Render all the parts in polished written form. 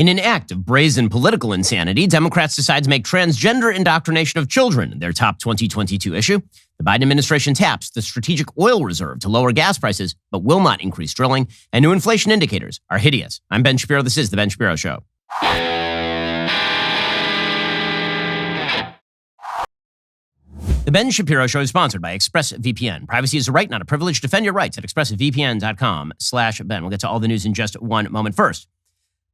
In an act of brazen political insanity, Democrats decide to make transgender indoctrination of children their top 2022 issue. The Biden administration taps the strategic oil reserve to lower gas prices, but will not increase drilling. And new inflation indicators are hideous. I'm Ben Shapiro. This is The Ben Shapiro Show. The Ben Shapiro Show is sponsored by ExpressVPN. Privacy is a right, not a privilege. Defend your rights at expressvpn.com/Ben. We'll get to all the news in just one moment. First,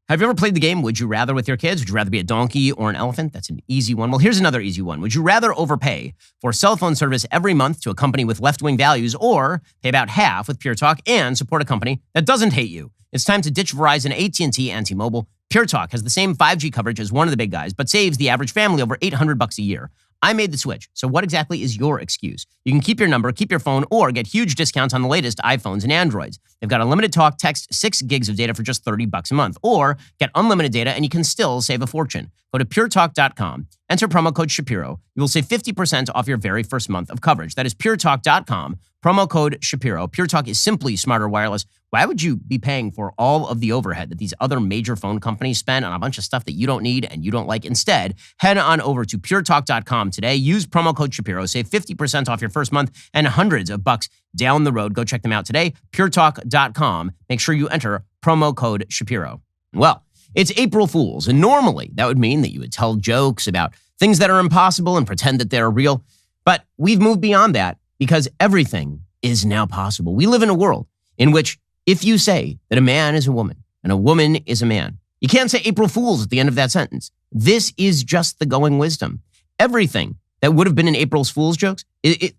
have you ever played the game Would You Rather with your kids? Would you rather be a donkey or an elephant? That's an easy one. Well, here's another easy one. Would you rather overpay for cell phone service every month to a company with left-wing values or pay about half with Pure Talk and support a company that doesn't hate you? It's time to ditch Verizon, AT&T, and T-Mobile. Pure Talk has the same 5G coverage as one of the big guys, but saves the average family over $800 a year. I made the switch. So what exactly is your excuse? You can keep your number, keep your phone, or get huge discounts on the latest iPhones and Androids. They've got unlimited talk, text, 6 gigs of data for just $30 a month. Or get unlimited data and you can still save a fortune. Go to puretalk.com, enter promo code Shapiro. You will save 50% off your very first month of coverage. That is puretalk.com, promo code Shapiro. Pure Talk is simply smarter wireless. Why would you be paying for all of the overhead that these other major phone companies spend on a bunch of stuff that you don't need and you don't like? Instead, head on over to puretalk.com today. Use promo code Shapiro. Save 50% off your first month and hundreds of bucks down the road. Go check them out today. puretalk.com. Make sure you enter promo code Shapiro. Well, it's April Fool's, and normally that would mean that you would tell jokes about things that are impossible and pretend that they're real. But we've moved beyond that because everything is now possible. We live in a world in which if you say that a man is a woman and a woman is a man, you can't say April Fool's at the end of that sentence. This is just the going wisdom. Everything that would have been in April's Fool's jokes,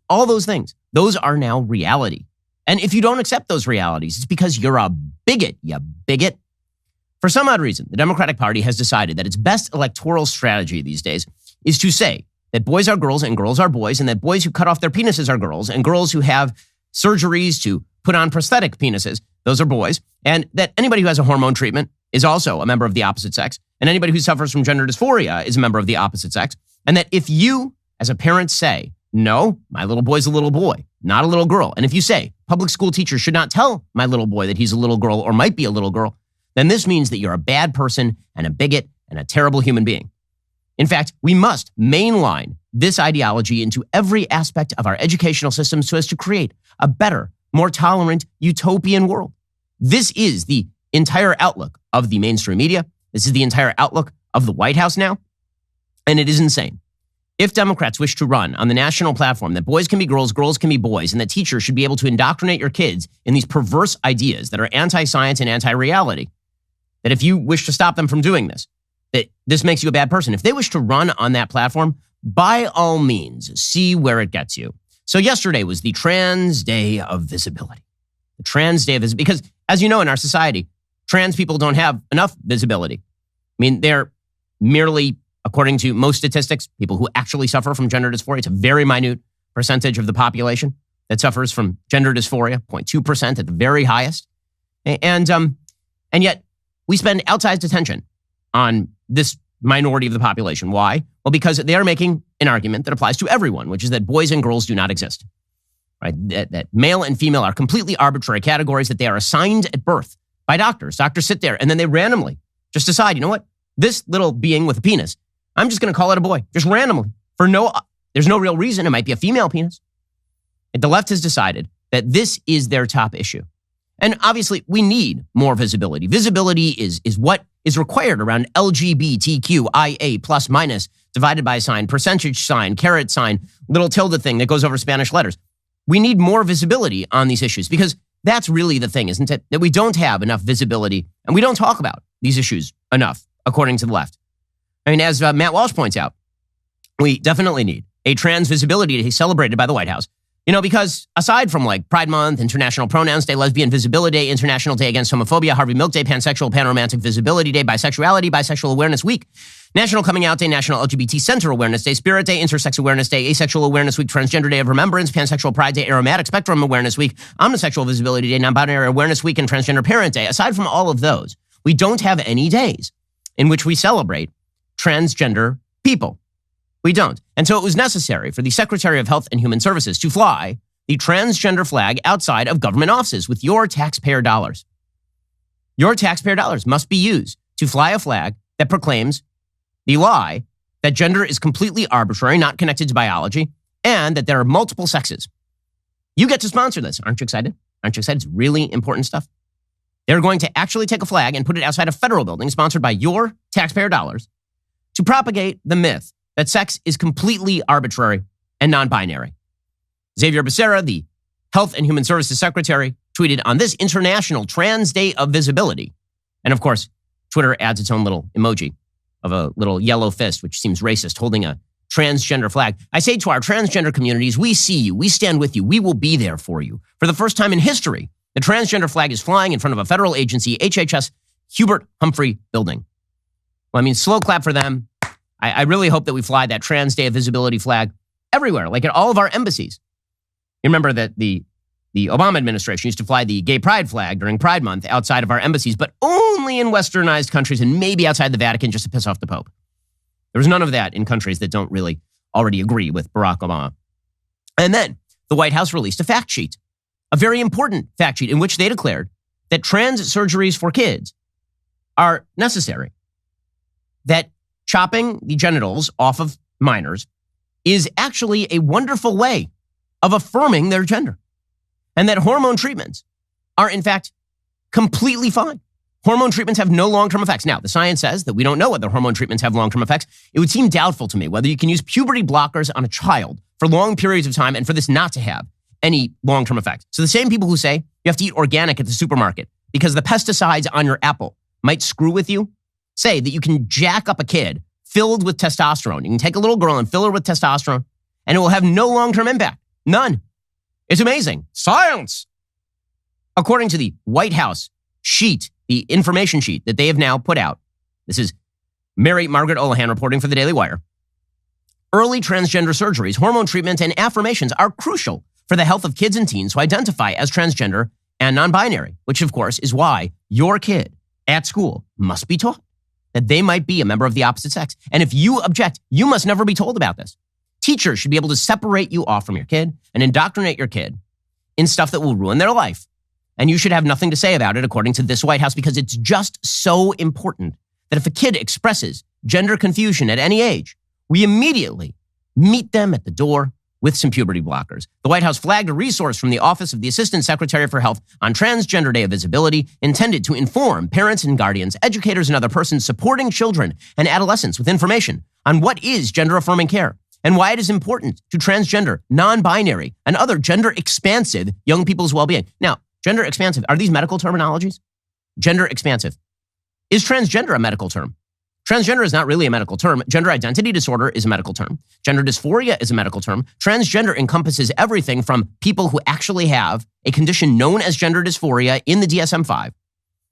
all those things, those are now reality. And if you don't accept those realities, it's because you're a bigot, you bigot. For some odd reason, the Democratic Party has decided that its best electoral strategy these days is to say that boys are girls and girls are boys, and that boys who cut off their penises are girls, and girls who have surgeries to put on prosthetic penises, those are boys, and that anybody who has a hormone treatment is also a member of the opposite sex, and anybody who suffers from gender dysphoria is a member of the opposite sex, and that if you, as a parent, say, no, my little boy's a little boy, not a little girl, and if you say public school teachers should not tell my little boy that he's a little girl or might be a little girl, then this means that you're a bad person and a bigot and a terrible human being. In fact, we must mainline this ideology into every aspect of our educational system so as to create a better, more tolerant, utopian world. This is the entire outlook of the mainstream media. This is the entire outlook of the White House now. And it is insane. If Democrats wish to run on the national platform that boys can be girls, girls can be boys, and that teachers should be able to indoctrinate your kids in these perverse ideas that are anti-science and anti-reality, that if you wish to stop them from doing this, that this makes you a bad person. If they wish to run on that platform, by all means, see where it gets you. So yesterday was the Trans Day of Visibility. The Trans Day of Visibility, because as you know, in our society, trans people don't have enough visibility. I mean, they're merely, according to most statistics, people who actually suffer from gender dysphoria. It's a very minute percentage of the population that suffers from gender dysphoria, 0.2% at the very highest. And yet we spend outsized attention on this minority of the population. Why? Well, because they are making an argument that applies to everyone, which is that boys and girls do not exist. Right? That male and female are completely arbitrary categories, that they are assigned at birth by doctors. Doctors sit there and then they randomly just decide, you know what? This little being with a penis, I'm just going to call it a boy, just randomly. There's no real reason. It might be a female penis. And the left has decided that this is their top issue. And obviously, we need more visibility. Visibility is what is required around LGBTQIA plus minus divided by a sign, percentage sign, caret sign, little tilde thing that goes over Spanish letters. We need more visibility on these issues because that's really the thing, isn't it? That we don't have enough visibility and we don't talk about these issues enough, according to the left. I mean, as Matt Walsh points out, we definitely need a trans visibility day celebrated by the White House. You know, because aside from like Pride Month, International Pronouns Day, Lesbian Visibility Day, International Day Against Homophobia, Harvey Milk Day, Pansexual, Panromantic Visibility Day, Bisexuality, Bisexual Awareness Week, National Coming Out Day, National LGBT Center Awareness Day, Spirit Day, Intersex Awareness Day, Asexual Awareness Week, Transgender Day of Remembrance, Pansexual Pride Day, Aromatic Spectrum Awareness Week, Omnisexual Visibility Day, Non-Binary Awareness Week, and Transgender Parent Day. Aside from all of those, we don't have any days in which we celebrate transgender people. We don't. And so it was necessary for the Secretary of Health and Human Services to fly the transgender flag outside of government offices with your taxpayer dollars. Your taxpayer dollars must be used to fly a flag that proclaims the lie that gender is completely arbitrary, not connected to biology, and that there are multiple sexes. You get to sponsor this. Aren't you excited? Aren't you excited? It's really important stuff. They're going to actually take a flag and put it outside a federal building sponsored by your taxpayer dollars to propagate the myth that sex is completely arbitrary and non-binary. Xavier Becerra, the Health and Human Services Secretary, tweeted on this International Trans Day of Visibility. And of course, Twitter adds its own little emoji of a little yellow fist, which seems racist, holding a transgender flag. I say to our transgender communities, we see you, we stand with you, we will be there for you. For the first time in history, the transgender flag is flying in front of a federal agency, HHS Hubert Humphrey building. Well, I mean, slow clap for them. I really hope that we fly that Trans Day of Visibility flag everywhere, like at all of our embassies. You remember that the Obama administration used to fly the gay pride flag during Pride Month outside of our embassies, but only in westernized countries and maybe outside the Vatican just to piss off the Pope. There was none of that in countries that don't really already agree with Barack Obama. And then the White House released a fact sheet, a very important fact sheet in which they declared that trans surgeries for kids are necessary, that chopping the genitals off of minors is actually a wonderful way of affirming their gender, and that hormone treatments are, in fact, completely fine. Hormone treatments have no long-term effects. Now, the science says that we don't know whether hormone treatments have long-term effects. It would seem doubtful to me whether you can use puberty blockers on a child for long periods of time and for this not to have any long-term effects. So the same people who say you have to eat organic at the supermarket because the pesticides on your apple might screw with you, say that you can jack up a kid filled with testosterone. You can take a little girl and fill her with testosterone, and it will have no long-term impact. None. It's amazing. Science! According to the White House sheet, the information sheet that they have now put out, this is Mary Margaret Olohan reporting for the Daily Wire, early transgender surgeries, hormone treatments, and affirmations are crucial for the health of kids and teens who identify as transgender and non-binary, which of course is why your kid at school must be taught that they might be a member of the opposite sex. And if you object, you must never be told about this. Teachers should be able to separate you off from your kid and indoctrinate your kid in stuff that will ruin their life. And you should have nothing to say about it, according to this White House, because it's just so important that if a kid expresses gender confusion at any age, we immediately meet them at the door with some puberty blockers. The White House flagged a resource from the Office of the Assistant Secretary for Health on Transgender Day of Visibility intended to inform parents and guardians, educators, and other persons supporting children and adolescents with information on what is gender-affirming care and why it is important to transgender, non-binary, and other gender-expansive young people's well-being. Now, gender expansive, are these medical terminologies? Gender expansive. Is transgender a medical term? Transgender is not really a medical term. Gender identity disorder is a medical term. Gender dysphoria is a medical term. Transgender encompasses everything from people who actually have a condition known as gender dysphoria in the DSM-5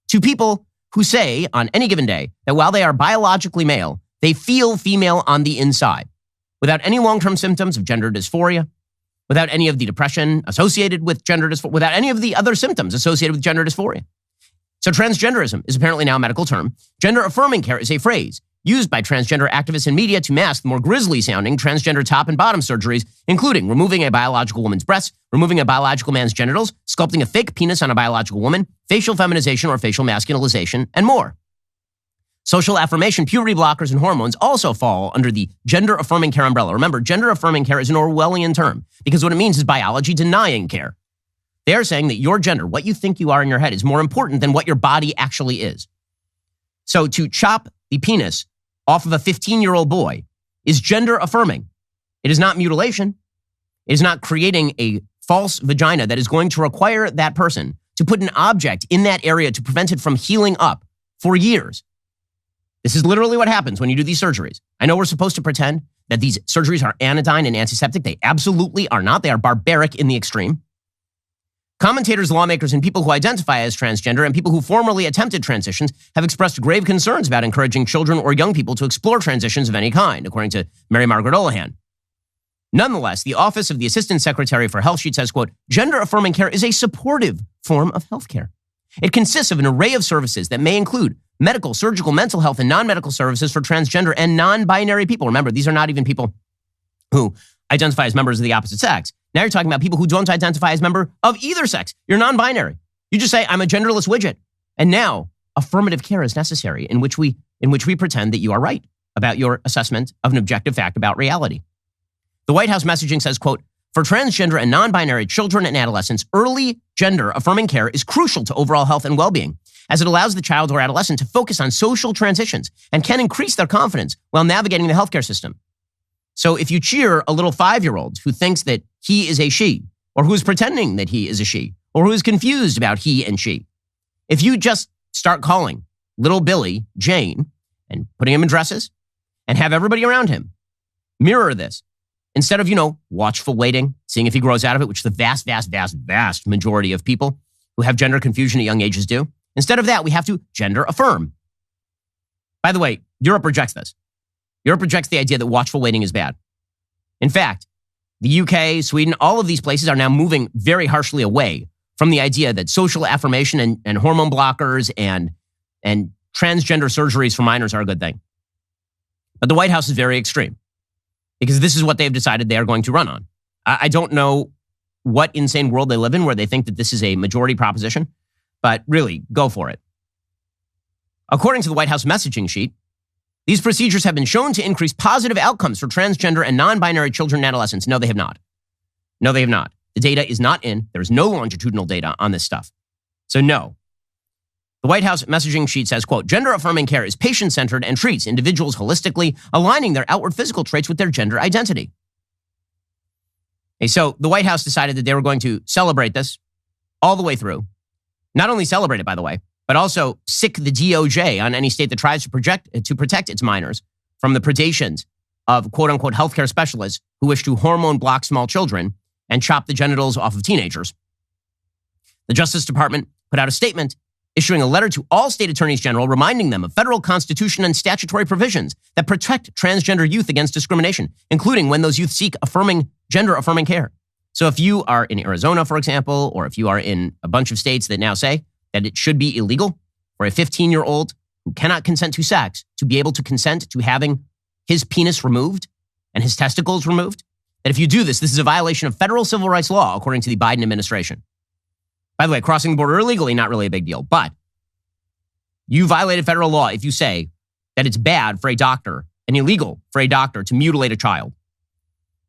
to people who say on any given day that while they are biologically male, they feel female on the inside without any long-term symptoms of gender dysphoria, without any of the depression associated with gender dysphoria, without any of the other symptoms associated with gender dysphoria. So transgenderism is apparently now a medical term. Gender-affirming care is a phrase used by transgender activists and media to mask the more grisly-sounding transgender top and bottom surgeries, including removing a biological woman's breasts, removing a biological man's genitals, sculpting a fake penis on a biological woman, facial feminization or facial masculinization, and more. Social affirmation, puberty blockers, and hormones also fall under the gender-affirming care umbrella. Remember, gender-affirming care is an Orwellian term because what it means is biology denying care. They are saying that your gender, what you think you are in your head, is more important than what your body actually is. So to chop the penis off of a 15-year-old boy is gender-affirming. It is not mutilation. It is not creating a false vagina that is going to require that person to put an object in that area to prevent it from healing up for years. This is literally what happens when you do these surgeries. I know we're supposed to pretend that these surgeries are anodyne and antiseptic. They absolutely are not. They are barbaric in the extreme. Commentators, lawmakers, and people who identify as transgender and people who formerly attempted transitions have expressed grave concerns about encouraging children or young people to explore transitions of any kind, according to Mary Margaret Olohan. Nonetheless, the Office of the Assistant Secretary for Health sheet says, quote, gender-affirming care is a supportive form of health care. It consists of an array of services that may include medical, surgical, mental health, and non-medical services for transgender and non-binary people. Remember, these are not even people who identify as members of the opposite sex. Now you're talking about people who don't identify as member of either sex. You're non-binary. You just say, I'm a genderless widget. And now affirmative care is necessary in which we pretend that you are right about your assessment of an objective fact about reality. The White House messaging says, quote, for transgender and non-binary children and adolescents, early gender-affirming care is crucial to overall health and well-being, as it allows the child or adolescent to focus on social transitions and can increase their confidence while navigating the healthcare system. So if you cheer a little 5-year-old who thinks that he is a she, or who is pretending that he is a she, or who is confused about he and she, if you just start calling little Billy Jane and putting him in dresses and have everybody around him mirror this, instead of, watchful waiting, seeing if he grows out of it, which the vast, vast, vast, vast majority of people who have gender confusion at young ages do. Instead of that, we have to gender affirm. By the way, Europe rejects this. Europe rejects the idea that watchful waiting is bad. In fact, the UK, Sweden, all of these places are now moving very harshly away from the idea that social affirmation and hormone blockers and transgender surgeries for minors are a good thing. But the White House is very extreme, because this is what they've decided they are going to run on. I don't know what insane world they live in where they think that this is a majority proposition, but really, go for it. According to the White House messaging sheet, these procedures have been shown to increase positive outcomes for transgender and non-binary children and adolescents. No, they have not. No, they have not. The data is not in. There is no longitudinal data on this stuff. So no. The White House messaging sheet says, quote, gender-affirming care is patient-centered and treats individuals holistically, aligning their outward physical traits with their gender identity. Okay, so the White House decided that they were going to celebrate this all the way through. Not only celebrate it, by the way, but also sick the DOJ on any state that tries to protect its minors from the predations of quote-unquote healthcare specialists who wish to hormone block small children and chop the genitals off of teenagers. The Justice Department put out a statement issuing a letter to all state attorneys general reminding them of federal constitution and statutory provisions that protect transgender youth against discrimination, including when those youth seek gender-affirming care. So if you are in Arizona, for example, or if you are in a bunch of states that now say that it should be illegal for a 15-year-old who cannot consent to sex to be able to consent to having his penis removed and his testicles removed, that if you do this, this is a violation of federal civil rights law, according to the Biden administration. By the way, crossing the border illegally, not really a big deal, but you violated federal law if you say that it's bad for a doctor and illegal for a doctor to mutilate a child.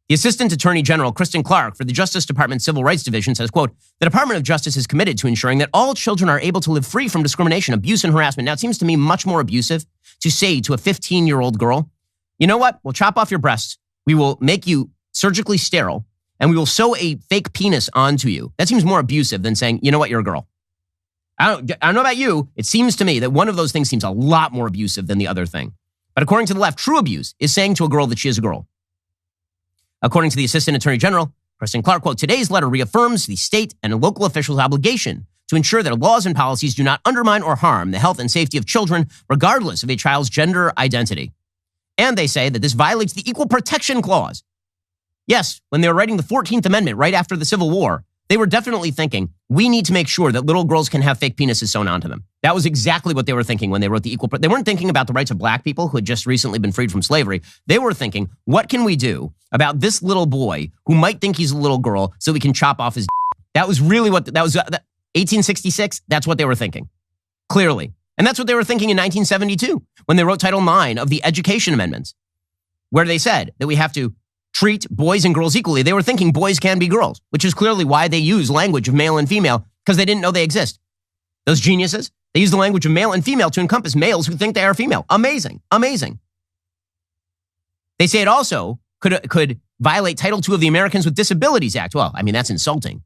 The Assistant Attorney General, Kristen Clark, for the Justice Department Civil Rights Division says, quote, the Department of Justice is committed to ensuring that all children are able to live free from discrimination, abuse, and harassment. Now, it seems to me much more abusive to say to a 15-year-old girl, you know what? We'll chop off your breasts. We will make you surgically sterile, and we will sew a fake penis onto you. That seems more abusive than saying, you know what? You're a girl. I don't know about you. It seems to me that one of those things seems a lot more abusive than the other thing. But according to the left, true abuse is saying to a girl that she is a girl. According to the Assistant Attorney General, Kristen Clark, quote, today's letter reaffirms the state and local officials' obligation to ensure that laws and policies do not undermine or harm the health and safety of children, regardless of a child's gender identity. And they say that this violates the Equal Protection Clause. Yes, when they were writing the 14th Amendment right after the Civil War, they were definitely thinking, we need to make sure that little girls can have fake penises sewn onto them. That was exactly what they were thinking when they wrote the Equal Protection. They weren't thinking about the rights of black people who had just recently been freed from slavery. They were thinking, what can we do about this little boy who might think he's a little girl so we can chop off his d-? That was really what, that was 1866. That's what they were thinking, clearly. And that's what they were thinking in 1972 when they wrote Title IX of the Education Amendments, where they said that we have to treat boys and girls equally. They were thinking boys can be girls, which is clearly why they use language of male and female, because they didn't know they exist. Those geniuses, they use the language of male and female to encompass males who think they are female. Amazing, amazing. They say it also could violate Title II of the Americans with Disabilities Act. Well, I mean, that's insulting.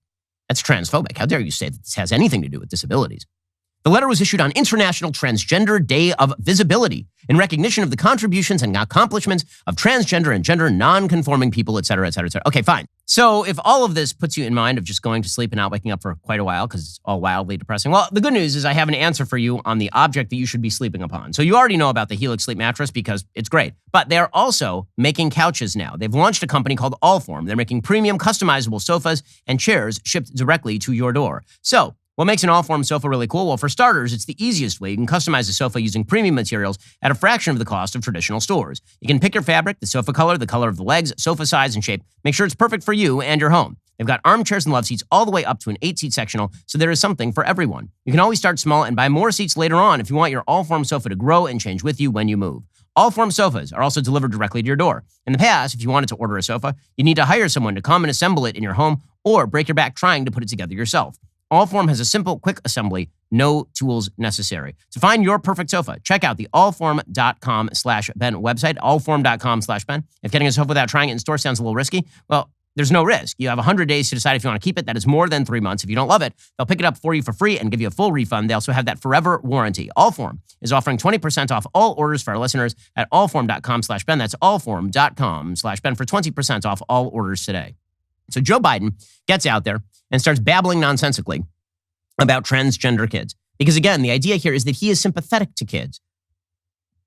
That's transphobic. How dare you say that this has anything to do with disabilities? The letter was issued on International Transgender Day of Visibility in recognition of the contributions and accomplishments of transgender and gender non-conforming people, et cetera, et cetera, et cetera. Okay, fine. So if all of this puts you in mind of just going to sleep and not waking up for quite a while because it's all wildly depressing, well, the good news is I have an answer for you on the object that you should be sleeping upon. So you already know about the Helix Sleep Mattress because it's great. But they're also making couches now. They've launched a company called Allform. They're making premium customizable sofas and chairs shipped directly to your door. So What makes an all-form sofa really cool? Well, for starters, it's the easiest way. You can customize a sofa using premium materials at a fraction of the cost of traditional stores. You can pick your fabric, the sofa color, the color of the legs, sofa size, and shape. Make sure it's perfect for you and your home. They've got armchairs and love seats all the way up to an 8-seat sectional, so there is something for everyone. You can always start small and buy more seats later on if you want your all-form sofa to grow and change with you when you move. All-form sofas are also delivered directly to your door. In the past, if you wanted to order a sofa, you need to hire someone to come and assemble it in your home or break your back trying to put it together yourself. Allform has a simple, quick assembly, no tools necessary. To find your perfect sofa, check out the allform.com/Ben website, allform.com/Ben. If getting a sofa without trying it in store sounds a little risky, well, there's no risk. You have 100 days to decide if you want to keep it. That is more than 3 months. If you don't love it, they'll pick it up for you for free and give you a full refund. They also have that forever warranty. Allform is offering 20% off all orders for our listeners at allform.com/Ben. That's allform.com/Ben for 20% off all orders today. So Joe Biden gets out there and starts babbling nonsensically about transgender kids. Because again, the idea here is that he is sympathetic to kids,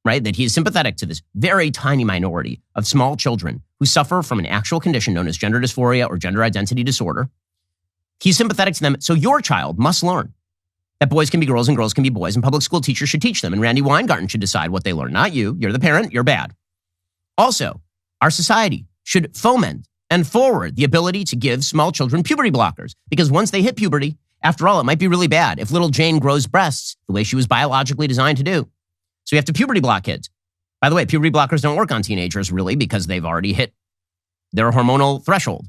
right? That he is sympathetic to this very tiny minority of small children who suffer from an actual condition known as gender dysphoria or gender identity disorder. He's sympathetic to them. So your child must learn that boys can be girls and girls can be boys, and public school teachers should teach them. And Randy Weingarten should decide what they learn, not you. You're the parent, you're bad. Also, our society should foment and forward the ability to give small children puberty blockers. Because once they hit puberty, after all, it might be really bad if little Jane grows breasts the way she was biologically designed to do. So you have to puberty block kids. By the way, puberty blockers don't work on teenagers really because they've already hit their hormonal threshold.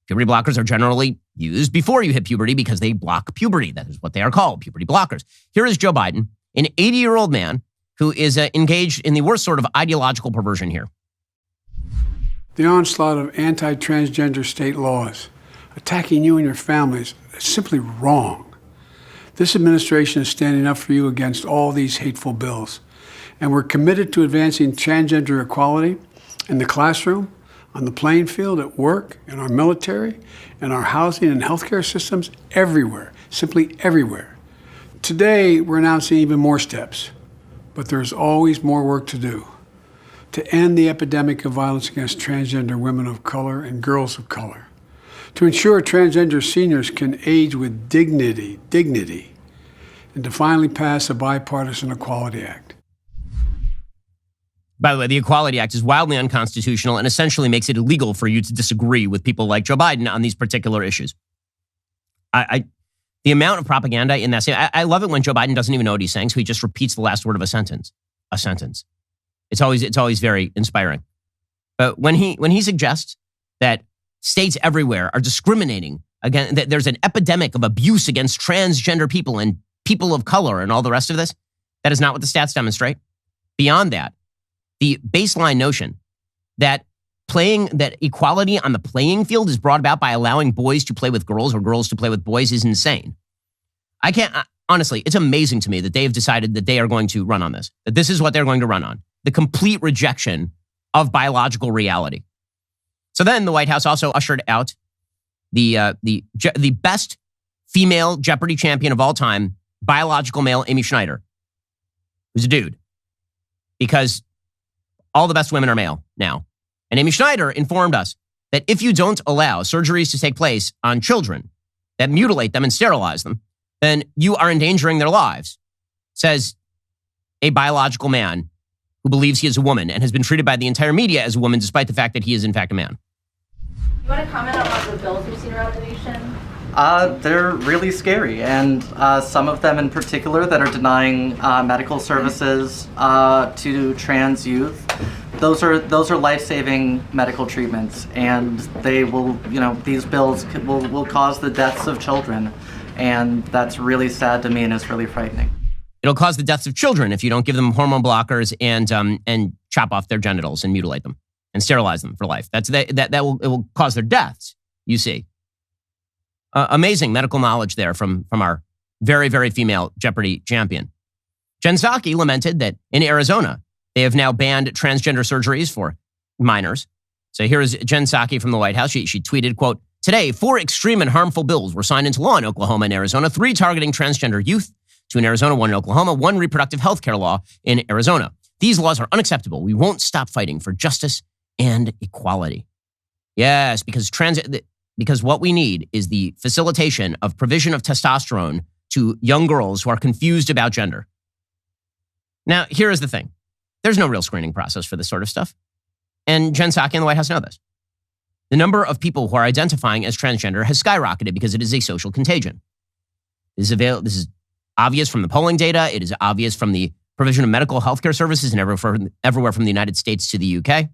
Puberty blockers are generally used before you hit puberty because they block puberty. That is what they are called, puberty blockers. Here is Joe Biden, an 80-year-old man who is engaged in the worst sort of ideological perversion here. The onslaught of anti-transgender state laws attacking you and your families is simply wrong. This administration is standing up for you against all these hateful bills. And we're committed to advancing transgender equality in the classroom, on the playing field, at work, in our military, in our housing and healthcare systems, everywhere, simply everywhere. Today, we're announcing even more steps, but there's always more work to do to end the epidemic of violence against transgender women of color and girls of color, to ensure transgender seniors can age with dignity, and to finally pass a bipartisan Equality Act. By the way, the Equality Act is wildly unconstitutional and essentially makes it illegal for you to disagree with people like Joe Biden on these particular issues. The amount of propaganda in that, I love it when Joe Biden doesn't even know what he's saying, so he just repeats the last word of a sentence. It's always very inspiring. But when he suggests that states everywhere are discriminating against, that there's an epidemic of abuse against transgender people and people of color and all the rest of this, that is not what the stats demonstrate. Beyond that, the baseline notion that equality on the playing field is brought about by allowing boys to play with girls or girls to play with boys is insane. Honestly, it's amazing to me that they have decided that they are going to run on this, that this is what they're going to run on. The complete rejection of biological reality. So then the White House also ushered out the best female Jeopardy champion of all time, biological male Amy Schneider, who's a dude, because all the best women are male now. And Amy Schneider informed us that if you don't allow surgeries to take place on children that mutilate them and sterilize them, then you are endangering their lives, says a biological man who believes he is a woman and has been treated by the entire media as a woman despite the fact that he is in fact a man. You want to comment on one of the bills we've seen around the nation? They're really scary, and some of them in particular that are denying medical services to trans youth. Those are life-saving medical treatments, and they will, these bills will cause the deaths of children, and that's really sad to me and is really frightening. It'll cause the deaths of children if you don't give them hormone blockers and chop off their genitals and mutilate them and sterilize them for life. It will cause their deaths, you see. Amazing medical knowledge there from our very, very female Jeopardy champion. Jen Psaki lamented that in Arizona, they have now banned transgender surgeries for minors. So here is Jen Psaki from the White House. She tweeted, quote, "Today, 4 extreme and harmful bills were signed into law in Oklahoma and Arizona, 3 targeting transgender youth, 2 in Arizona, 1 in Oklahoma, 1 reproductive health care law in Arizona. These laws are unacceptable. We won't stop fighting for justice and equality." Yes, because because what we need is the facilitation of provision of testosterone to young girls who are confused about gender. Now, here is the thing. There's no real screening process for this sort of stuff. And Jen Psaki and the White House know this. The number of people who are identifying as transgender has skyrocketed because it is a social contagion. This is obvious from the polling data. It is obvious from the provision of medical healthcare services and everywhere from the United States to the UK.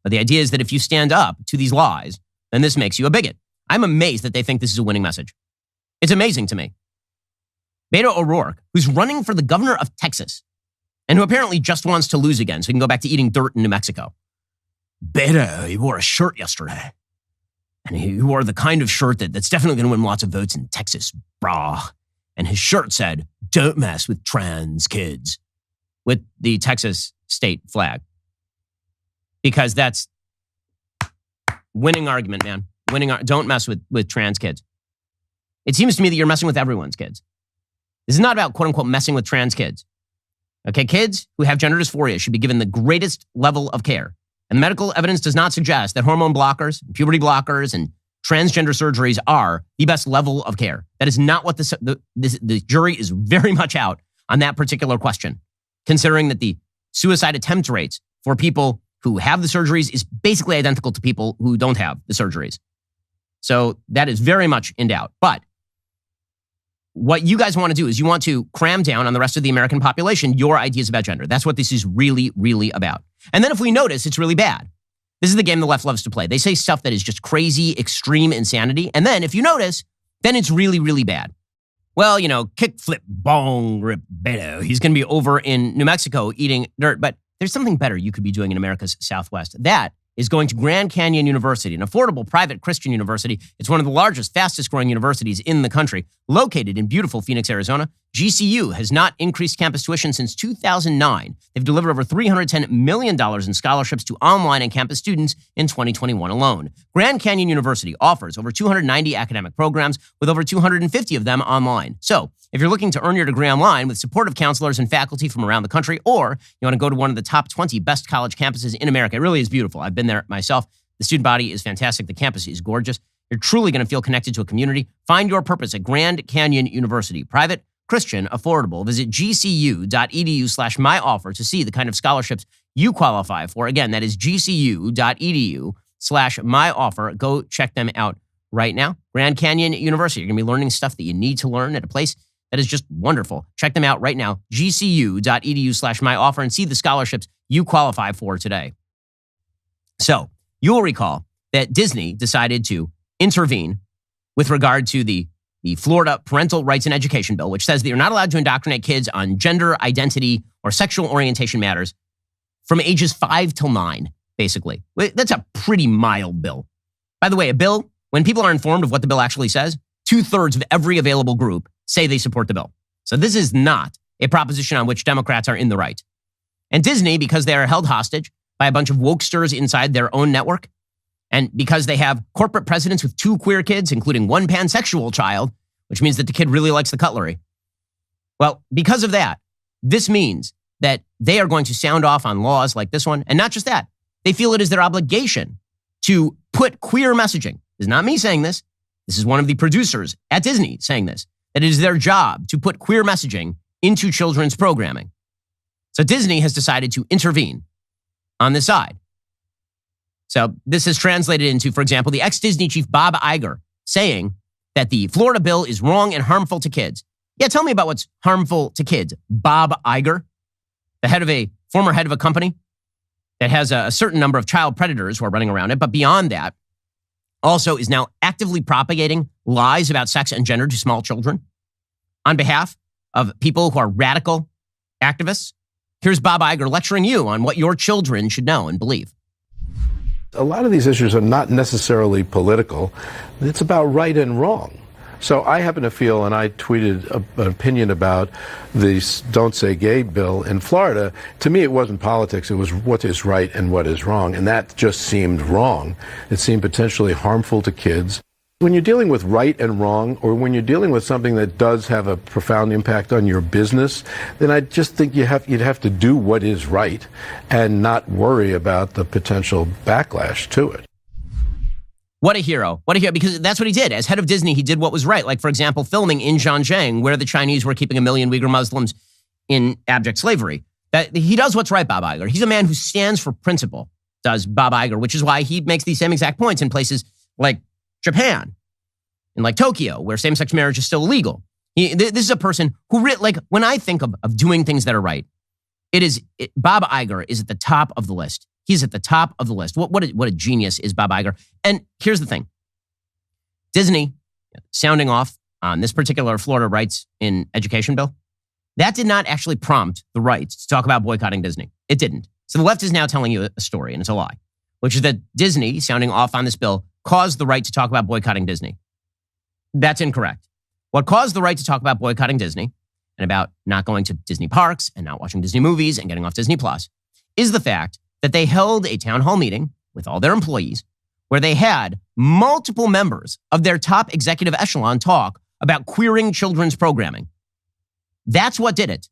But the idea is that if you stand up to these lies, then this makes you a bigot. I'm amazed that they think this is a winning message. It's amazing to me. Beto O'Rourke, who's running for the governor of Texas, and who apparently just wants to lose again so he can go back to eating dirt in New Mexico. Beto, he wore a shirt yesterday. And he wore the kind of shirt that's definitely going to win lots of votes in Texas, brah. And his shirt said, "Don't mess with trans kids," with the Texas state flag. Because that's winning argument, man. Don't mess with trans kids. It seems to me that you're messing with everyone's kids. This is not about, quote unquote, messing with trans kids. Okay, kids who have gender dysphoria should be given the greatest level of care. And medical evidence does not suggest that hormone blockers, puberty blockers, and transgender surgeries are the best level of care. That is not what the jury is very much out on that particular question, considering that the suicide attempt rates for people who have the surgeries is basically identical to people who don't have the surgeries. So that is very much in doubt. But what you guys want to do is you want to cram down on the rest of the American population your ideas about gender. That's what this is really, really about. And then if we notice it's really bad, this is the game the left loves to play. They say stuff that is just crazy, extreme insanity. And then if you notice, then it's really, really bad. Well, kick, flip, bong, rip, Beto. He's going to be over in New Mexico eating dirt. But there's something better you could be doing in America's Southwest. That is going to Grand Canyon University, an affordable private Christian university. It's one of the largest, fastest growing universities in the country, located in beautiful Phoenix, Arizona. GCU has not increased campus tuition since 2009. They've delivered over $310 million in scholarships to online and campus students in 2021 alone. Grand Canyon University offers over 290 academic programs, with over 250 of them online. So, if you're looking to earn your degree online with supportive counselors and faculty from around the country, or you want to go to one of the top 20 best college campuses in America, it really is beautiful. I've been there myself. The student body is fantastic. The campus is gorgeous. You're truly going to feel connected to a community. Find your purpose at Grand Canyon University. Private, Christian, affordable. Visit gcu.edu/myoffer to see the kind of scholarships you qualify for. Again, that is gcu.edu/myoffer. Go check them out right now. Grand Canyon University. You're going to be learning stuff that you need to learn at a place that is just wonderful. Check them out right now. gcu.edu/myoffer and see the scholarships you qualify for today. So you will recall that Disney decided to intervene with regard to the Florida Parental Rights and Education Bill, which says that you're not allowed to indoctrinate kids on gender identity or sexual orientation matters from ages 5 till 9, basically. That's a pretty mild bill. By the way, a bill, when people are informed of what the bill actually says, 2/3 of every available group say they support the bill. So this is not a proposition on which Democrats are in the right. And Disney, because they are held hostage by a bunch of wokesters inside their own network, and because they have corporate presidents with 2 queer kids, including 1 pansexual child, which means that the kid really likes the cutlery. Well, because of that, this means that they are going to sound off on laws like this one. And not just that, they feel it is their obligation to put queer messaging. This is not me saying this. This is one of the producers at Disney saying this, that it is their job to put queer messaging into children's programming. So Disney has decided to intervene on this side. So this has translated into, for example, the ex-Disney chief Bob Iger saying that the Florida bill is wrong and harmful to kids. Yeah, tell me about what's harmful to kids. Bob Iger, the former head of a company that has a certain number of child predators who are running around it, but beyond that, also is now actively propagating lies about sex and gender to small children on behalf of people who are radical activists. Here's Bob Iger lecturing you on what your children should know and believe. A lot of these issues are not necessarily political. It's about right and wrong. So I happen to feel, and I tweeted an opinion about the Don't Say Gay bill in Florida. To me, it wasn't politics. It was what is right and what is wrong. And that just seemed wrong. It seemed potentially harmful to kids. When you're dealing with right and wrong, or when you're dealing with something that does have a profound impact on your business, then I just think you'd have to do what is right and not worry about the potential backlash to it. What a hero. What a hero. Because that's what he did. As head of Disney, he did what was right. Like, for example, filming in Xinjiang, where the Chinese were keeping 1 million Uyghur Muslims in abject slavery. That he does what's right, Bob Iger. He's a man who stands for principle, does Bob Iger, which is why he makes these same exact points in places like Japan and like Tokyo, where same-sex marriage is still illegal. This is a person who, like, when I think of doing things that are right, Bob Iger is at the top of the list. He's at the top of the list. What a genius is Bob Iger. And here's the thing. Disney, sounding off on this particular Florida rights in education bill, that did not actually prompt the right to talk about boycotting Disney. It didn't. So the left is now telling you a story, and it's a lie, which is that Disney, sounding off on this bill, caused the right to talk about boycotting Disney. That's incorrect. What caused the right to talk about boycotting Disney and about not going to Disney parks and not watching Disney movies and getting off Disney Plus is the fact that they held a town hall meeting with all their employees where they had multiple members of their top executive echelon talk about queering children's programming. That's what did it.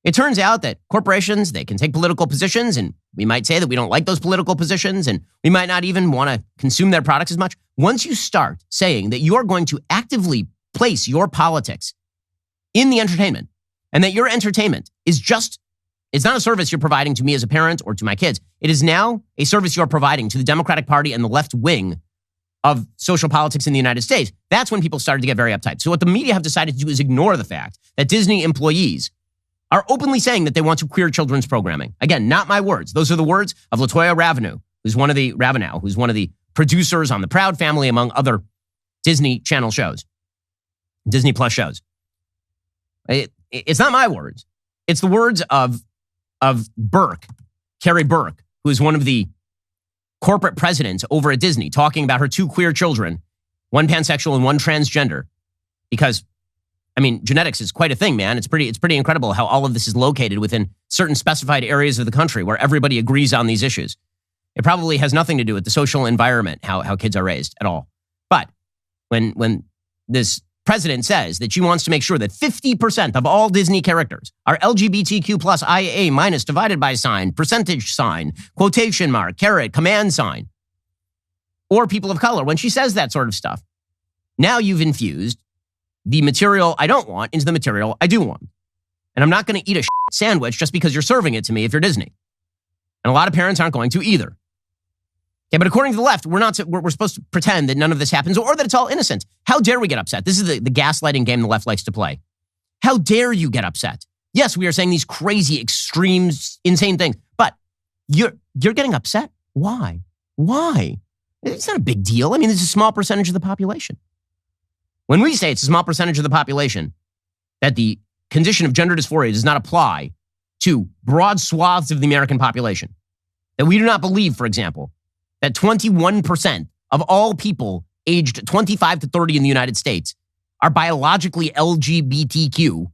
It turns out that corporations, they can take political positions, and we might say that we don't like those political positions, and we might not even want to consume their products as much. Once you start saying that you are going to actively place your politics in the entertainment, and that your entertainment is it's not a service you're providing to me as a parent or to my kids. It is now a service you're providing to the Democratic Party and the left wing of social politics in the United States. That's when people started to get very uptight. So what the media have decided to do is ignore the fact that Disney employees are openly saying that they want to queer children's programming. Again, not my words. Those are the words of LaToya Ravenel, who's one of the producers on The Proud Family, among other Disney Channel shows, Disney Plus shows. It's not my words. It's the words of Burke, Carrie Burke, who is one of the corporate presidents over at Disney, talking about her 2 queer children, one pansexual and one transgender. Because, I mean, genetics is quite a thing, man. It's pretty incredible how all of this is located within certain specified areas of the country where everybody agrees on these issues. It probably has nothing to do with the social environment, how kids are raised at all. But when this president says that she wants to make sure that 50% of all Disney characters are LGBTQ plus IA minus divided by sign, percentage sign, quotation mark, caret, command sign, or people of color, when she says that sort of stuff, now you've infused the material I don't want into the material I do want. And I'm not going to eat a sandwich just because you're serving it to me if you're Disney. And a lot of parents aren't going to either. Okay, but according to the left, we're supposed to pretend that none of this happens or that it's all innocent. How dare we get upset? This is the gaslighting game the left likes to play. How dare you get upset? Yes, we are saying these crazy, extreme, insane things, but you're getting upset? Why? Why? It's not a big deal. I mean, it's a small percentage of the population. When we say it's a small percentage of the population, that the condition of gender dysphoria does not apply to broad swaths of the American population, that we do not believe, for example, that 21% of all people aged 25 to 30 in the United States are biologically LGBTQ.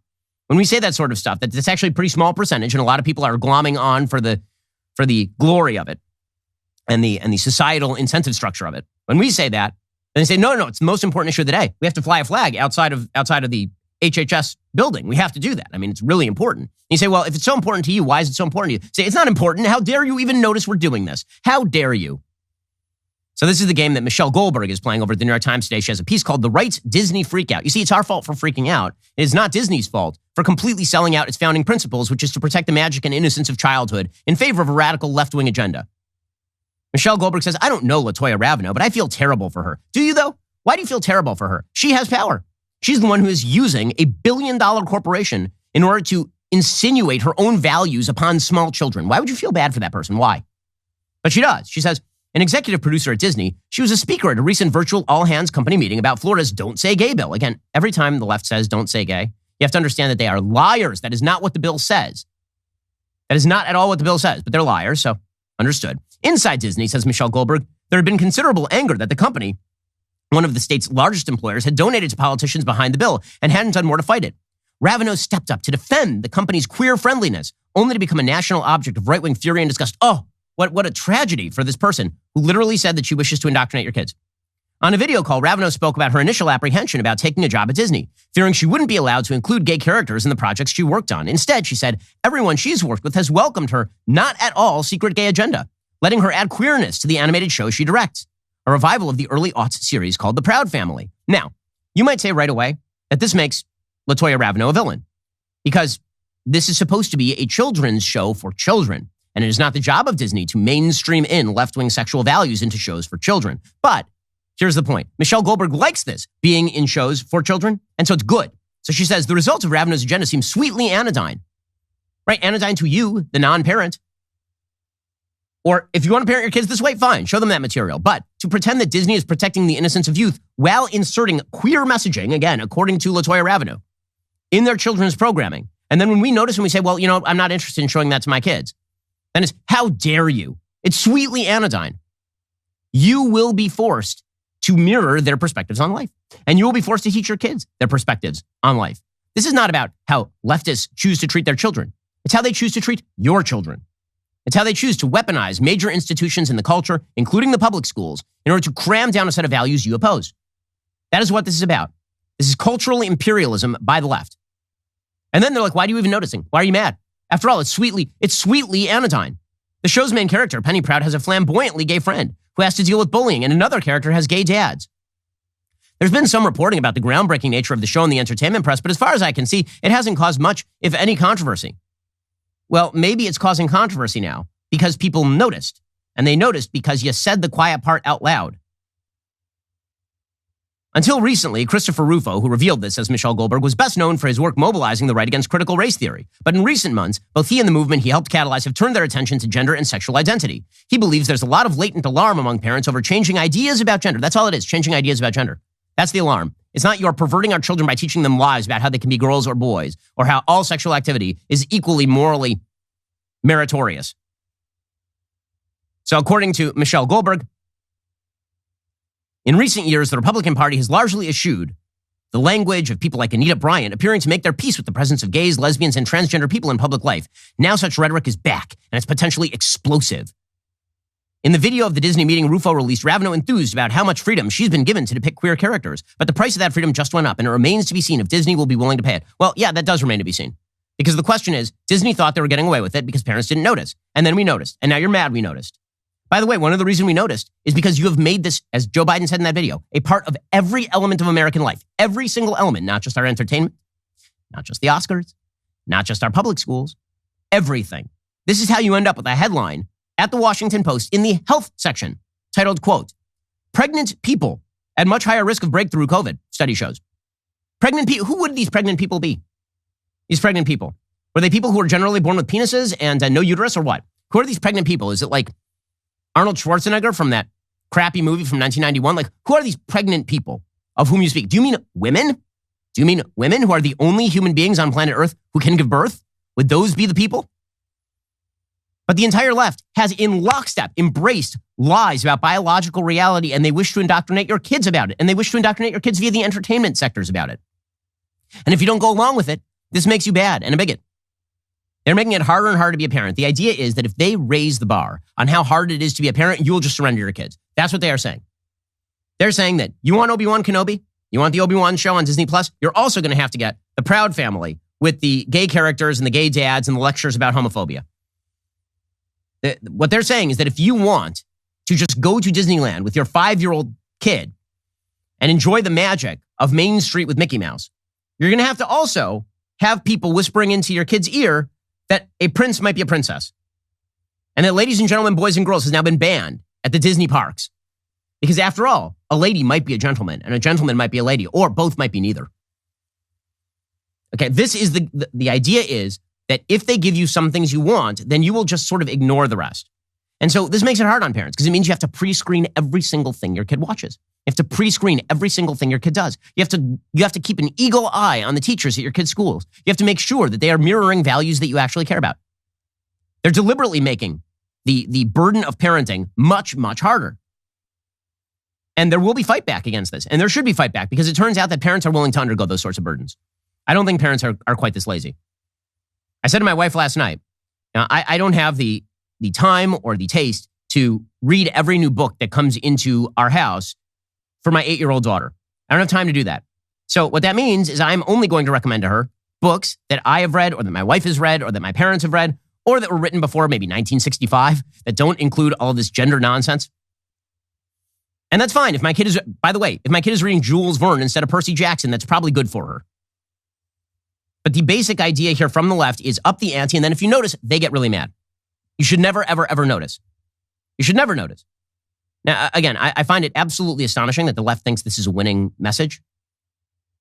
When we say that sort of stuff, that's actually a pretty small percentage, and a lot of people are glomming on for the glory of it and the societal incentive structure of it. When we say that, then they say, no, it's the most important issue of the day. We have to fly a flag outside of the HHS building. We have to do that. I mean, it's really important. And you say, well, if it's so important to you, why is it so important to you? Say, it's not important. How dare you even notice we're doing this? How dare you? So this is the game that Michelle Goldberg is playing over at the New York Times today. She has a piece called The Right's Disney Freakout. You see, it's our fault for freaking out. It is not Disney's fault for completely selling out its founding principles, which is to protect the magic and innocence of childhood in favor of a radical left-wing agenda. Michelle Goldberg says, I don't know LaToya Ravenel, but I feel terrible for her. Do you, though? Why do you feel terrible for her? She has power. She's the one who is using a billion-dollar corporation in order to insinuate her own values upon small children. Why would you feel bad for that person? Why? But she does. She says, an executive producer at Disney, she was a speaker at a recent virtual all-hands company meeting about Florida's Don't Say Gay bill. Again, every time the left says don't say gay, you have to understand that they are liars. That is not what the bill says. That is not at all what the bill says, but they're liars, so understood. Inside Disney, says Michelle Goldberg, there had been considerable anger that the company, one of the state's largest employers, had donated to politicians behind the bill and hadn't done more to fight it. Ravenel stepped up to defend the company's queer friendliness, only to become a national object of right-wing fury and disgust. Oh, what a tragedy for this person who literally said that she wishes to indoctrinate your kids. On a video call, Ravenel spoke about her initial apprehension about taking a job at Disney, fearing she wouldn't be allowed to include gay characters in the projects she worked on. Instead, she said, everyone she's worked with has welcomed her not at all secret gay agenda, letting her add queerness to the animated show she directs. a revival of the early aughts series called The Proud Family. Now, you might say right away that this makes LaToya Raveneau a villain, because this is supposed to be a children's show for children, and it is not the job of Disney to mainstream in left-wing sexual values into shows for children. But here's the point. Michelle Goldberg likes this being in shows for children, and so it's good. So she says, the results of Ravenau's agenda seem sweetly anodyne. Right? Anodyne to you, the non-parent. Or if you want to parent your kids this way, fine, show them that material. But to pretend that Disney is protecting the innocence of youth while inserting queer messaging, again, according to LaToya Raveneau, in their children's programming, and then when we notice and we say, well, I'm not interested in showing that to my kids, then it's, how dare you? It's sweetly anodyne. You will be forced to mirror their perspectives on life. And you will be forced to teach your kids their perspectives on life. This is not about how leftists choose to treat their children. It's how they choose to treat your children. It's how they choose to weaponize major institutions in the culture, including the public schools, in order to cram down a set of values you oppose. That is what this is about. This is cultural imperialism by the left. And then they're like, why are you even noticing? Why are you mad? After all, it's sweetly anodyne. The show's main character, Penny Proud, has a flamboyantly gay friend who has to deal with bullying, and another character has gay dads. There's been some reporting about the groundbreaking nature of the show in the entertainment press, but as far as I can see, it hasn't caused much, if any, controversy. Well, maybe it's causing controversy now because people noticed, and they noticed because you said the quiet part out loud. Until recently, Christopher Rufo, who revealed this as Michelle Goldberg, was best known for his work mobilizing the right against critical race theory. But in recent months, both he and the movement he helped catalyze have turned their attention to gender and sexual identity. He believes there's a lot of latent alarm among parents over changing ideas about gender. That's all it is, changing ideas about gender. That's the alarm. It's not you're perverting our children by teaching them lies about how they can be girls or boys, or how all sexual activity is equally morally meritorious. So according to Michelle Goldberg, in recent years, the Republican Party has largely eschewed the language of people like Anita Bryant appearing to make their peace with the presence of gays, lesbians, and transgender people in public life. Now such rhetoric is back, and it's potentially explosive. In the video of the Disney meeting Rufo released, Raveneau enthused about how much freedom she's been given to depict queer characters. But the price of that freedom just went up, and it remains to be seen if Disney will be willing to pay it. Well, yeah, that does remain to be seen. Because the question is, Disney thought they were getting away with it because parents didn't notice. And then we noticed. And now you're mad we noticed. By the way, one of the reasons we noticed is because you have made this, as Joe Biden said in that video, a part of every element of American life. Every single element, not just our entertainment, not just the Oscars, not just our public schools, everything. This is how you end up with a headline at the Washington Post in the health section titled, quote, pregnant people at much higher risk of breakthrough COVID, study shows. Pregnant people, who would these pregnant people be? These pregnant people. Were they people who are generally born with penises and no uterus or what? Who are these pregnant people? Is it like Arnold Schwarzenegger from that crappy movie from 1991? Like, who are these pregnant people of whom you speak? Do you mean women? Do you mean women who are the only human beings on planet Earth who can give birth? Would those be the people? But the entire left has in lockstep embraced lies about biological reality, and they wish to indoctrinate your kids about it. And they wish to indoctrinate your kids via the entertainment sectors about it. And if you don't go along with it, this makes you bad and a bigot. They're making it harder and harder to be a parent. The idea is that if they raise the bar on how hard it is to be a parent, you will just surrender your kids. That's what they are saying. They're saying that you want Obi-Wan Kenobi? You want the Obi-Wan show on Disney Plus? You're also going to have to get the Proud Family with the gay characters and the gay dads and the lectures about homophobia. What they're saying is that if you want to just go to Disneyland with your 5-year-old kid and enjoy the magic of Main Street with Mickey Mouse, you're going to have to also have people whispering into your kid's ear that a prince might be a princess. And that, ladies and gentlemen, boys and girls, has now been banned at the Disney parks. Because after all, a lady might be a gentleman and a gentleman might be a lady, or both might be neither. Okay, this is the idea is that if they give you some things you want, then you will just sort of ignore the rest. And so this makes it hard on parents because it means you have to pre-screen every single thing your kid watches. You have to pre-screen every single thing your kid does. You have to keep an eagle eye on the teachers at your kids' schools. You have to make sure that they are mirroring values that you actually care about. They're deliberately making the burden of parenting much, much harder. And there will be fight back against this. And there should be fight back because it turns out that parents are willing to undergo those sorts of burdens. I don't think parents are quite this lazy. I said to my wife last night, now I don't have the time or the taste to read every new book that comes into our house for my 8-year-old daughter. I don't have time to do that. So what that means is I'm only going to recommend to her books that I have read or that my wife has read or that my parents have read or that were written before maybe 1965 that don't include all this gender nonsense. And that's fine. If my kid is, by the way, if my kid is reading Jules Verne instead of Percy Jackson, that's probably good for her. But the basic idea here from the left is up the ante, and then if you notice, they get really mad. You should never, ever, ever notice. You should never notice. Now, again, I find it absolutely astonishing that the left thinks this is a winning message,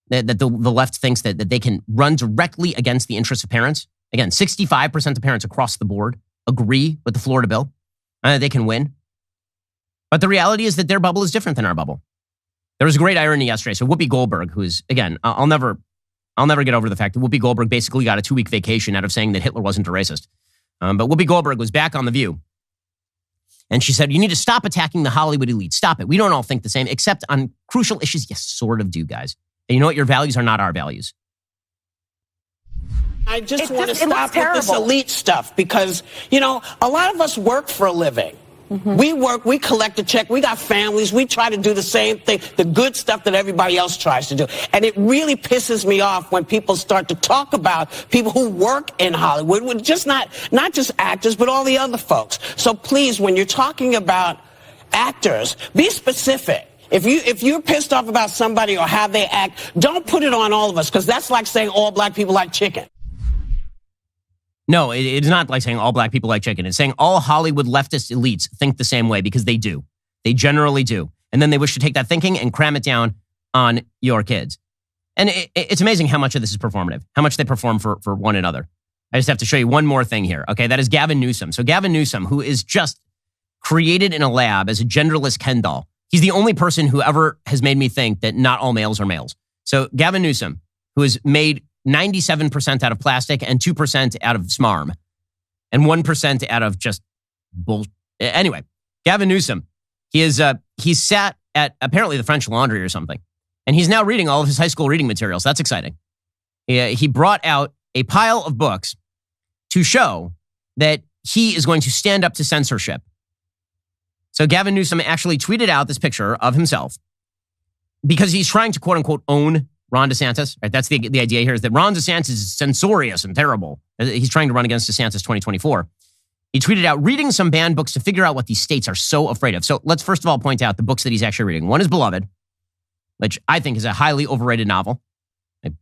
that the left thinks that they can run directly against the interests of parents. Again, 65% of parents across the board agree with the Florida bill. They can win. But the reality is that their bubble is different than our bubble. There was a great irony yesterday. So Whoopi Goldberg, who is, again, I'll never get over the fact that Whoopi Goldberg basically got a 2-week vacation out of saying that Hitler wasn't a racist. But Whoopi Goldberg was back on The View. And she said, you need to stop attacking the Hollywood elite. Stop it. We don't all think the same, except on crucial issues. Yes, sort of do, guys. And you know what? Your values are not our values. I just want to stop with this elite stuff because, you know, a lot of us work for a living. Mm-hmm. We work, we collect a check, we got families, we try to do the same thing, the good stuff that everybody else tries to do. And it really pisses me off when people start to talk about people who work in Hollywood, just not just actors, but all the other folks. So please, when you're talking about actors, be specific. If you're pissed off about somebody or how they act, don't put it on all of us, because that's like saying all black people like chicken. No, it's not like saying all black people like chicken. It's saying all Hollywood leftist elites think the same way, because they do. They generally do. And then they wish to take that thinking and cram it down on your kids. And it's amazing how much of this is performative, how much they perform for one another. I just have to show you one more thing here. Okay, that is Gavin Newsom. So Gavin Newsom, who is just created in a lab as a genderless Ken doll. He's the only person who ever has made me think that not all males are males. So Gavin Newsom, who is made 97% out of plastic and 2% out of smarm and 1% out of just bull. Anyway, Gavin Newsom, he's sat at apparently the French Laundry or something, and he's now reading all of his high school reading materials. That's exciting. He brought out a pile of books to show that he is going to stand up to censorship. So Gavin Newsom actually tweeted out this picture of himself because he's trying to quote unquote own Ron DeSantis, right? That's the idea here, is that Ron DeSantis is censorious and terrible. He's trying to run against DeSantis 2024. He tweeted out, reading some banned books to figure out what these states are so afraid of. So let's first of all point out the books that he's actually reading. One is Beloved, which I think is a highly overrated novel.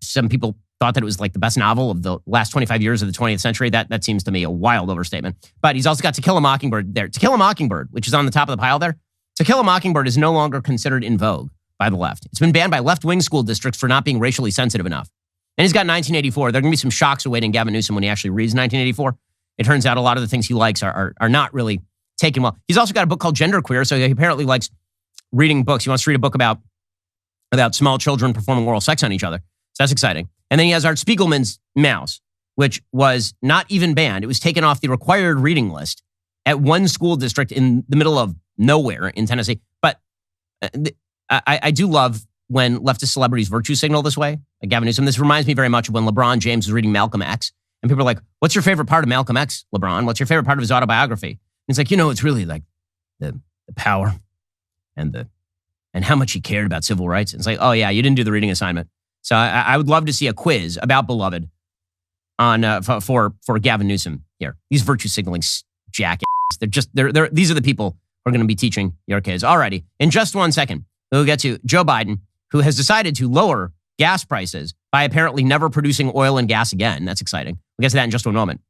Some people thought that it was like the best novel of the last 25 years of the 20th century. That seems to me a wild overstatement. But he's also got To Kill a Mockingbird there. To Kill a Mockingbird, which is on the top of the pile there. To Kill a Mockingbird is no longer considered in vogue by the left. It's been banned by left-wing school districts for not being racially sensitive enough. And he's got 1984. There are going to be some shocks awaiting Gavin Newsom when he actually reads 1984. It turns out a lot of the things he likes are not really taken well. He's also got a book called Genderqueer, so he apparently likes reading books. He wants to read a book about small children performing oral sex on each other. So that's exciting. And then he has Art Spiegelman's Mouse, which was not even banned. It was taken off the required reading list at one school district in the middle of nowhere in Tennessee. But I do love when leftist celebrities virtue signal this way, like Gavin Newsom. This reminds me very much of when LeBron James was reading Malcolm X. And people are like, what's your favorite part of Malcolm X, LeBron? What's your favorite part of his autobiography? And he's like, it's really like the power and how much he cared about civil rights. And it's like, oh yeah, you didn't do the reading assignment. So I would love to see a quiz about Beloved on for Gavin Newsom here. These virtue signaling jackasses. These are the people who are going to be teaching your kids. Alrighty, in just 1 second, we'll get to Joe Biden, who has decided to lower gas prices by apparently never producing oil and gas again. That's exciting. We'll get to that in just one moment.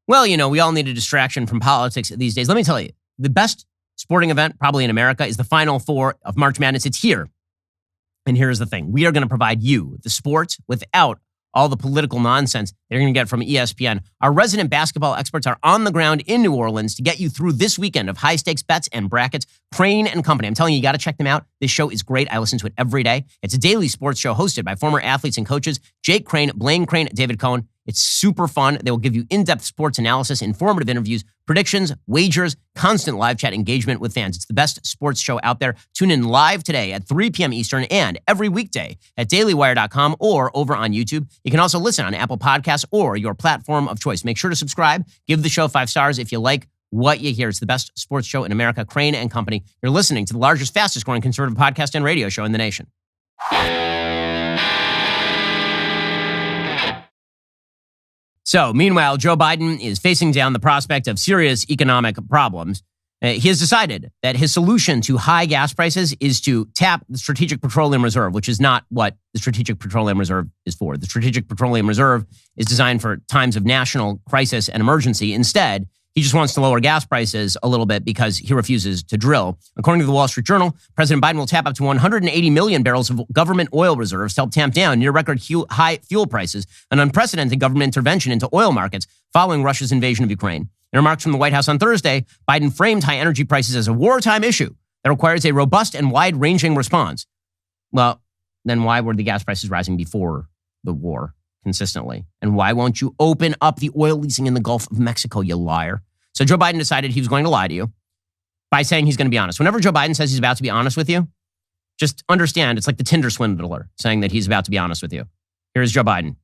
Well, we all need a distraction from politics these days. Let me tell you, the best sporting event probably in America is the Final Four of March Madness. It's here. And here's the thing. We are going to provide you the sports without all the political nonsense that you're going to get from ESPN. Our resident basketball experts are on the ground in New Orleans to get you through this weekend of high-stakes bets and brackets. Crane and Company. I'm telling you, you got to check them out. This show is great. I listen to it every day. It's a daily sports show hosted by former athletes and coaches Jake Crane, Blaine Crane, David Cohen. It's super fun. They will give you in-depth sports analysis, informative interviews, predictions, wagers, constant live chat engagement with fans. It's the best sports show out there. Tune in live today at 3 p.m. Eastern and every weekday at dailywire.com or over on YouTube. You can also listen on Apple Podcasts or your platform of choice. Make sure to subscribe. Give the show 5 stars if you like what you hear. It's the best sports show in America, Crane and Company. You're listening to the largest, fastest growing conservative podcast and radio show in the nation. So, meanwhile, Joe Biden is facing down the prospect of serious economic problems. He has decided that his solution to high gas prices is to tap the Strategic Petroleum Reserve, which is not what the Strategic Petroleum Reserve is for. The Strategic Petroleum Reserve is designed for times of national crisis and emergency. Instead, he just wants to lower gas prices a little bit because he refuses to drill. According to the Wall Street Journal, President Biden will tap up to 180 million barrels of government oil reserves to help tamp down near record high fuel prices, an unprecedented government intervention into oil markets following Russia's invasion of Ukraine. In remarks from the White House on Thursday, Biden framed high energy prices as a wartime issue that requires a robust and wide-ranging response. Well, then why were the gas prices rising before the war consistently? And why won't you open up the oil leasing in the Gulf of Mexico, you liar? So Joe Biden decided he was going to lie to you by saying he's going to be honest. Whenever Joe Biden says he's about to be honest with you, just understand it's like the Tinder swindler saying that he's about to be honest with you. Here's Joe Biden.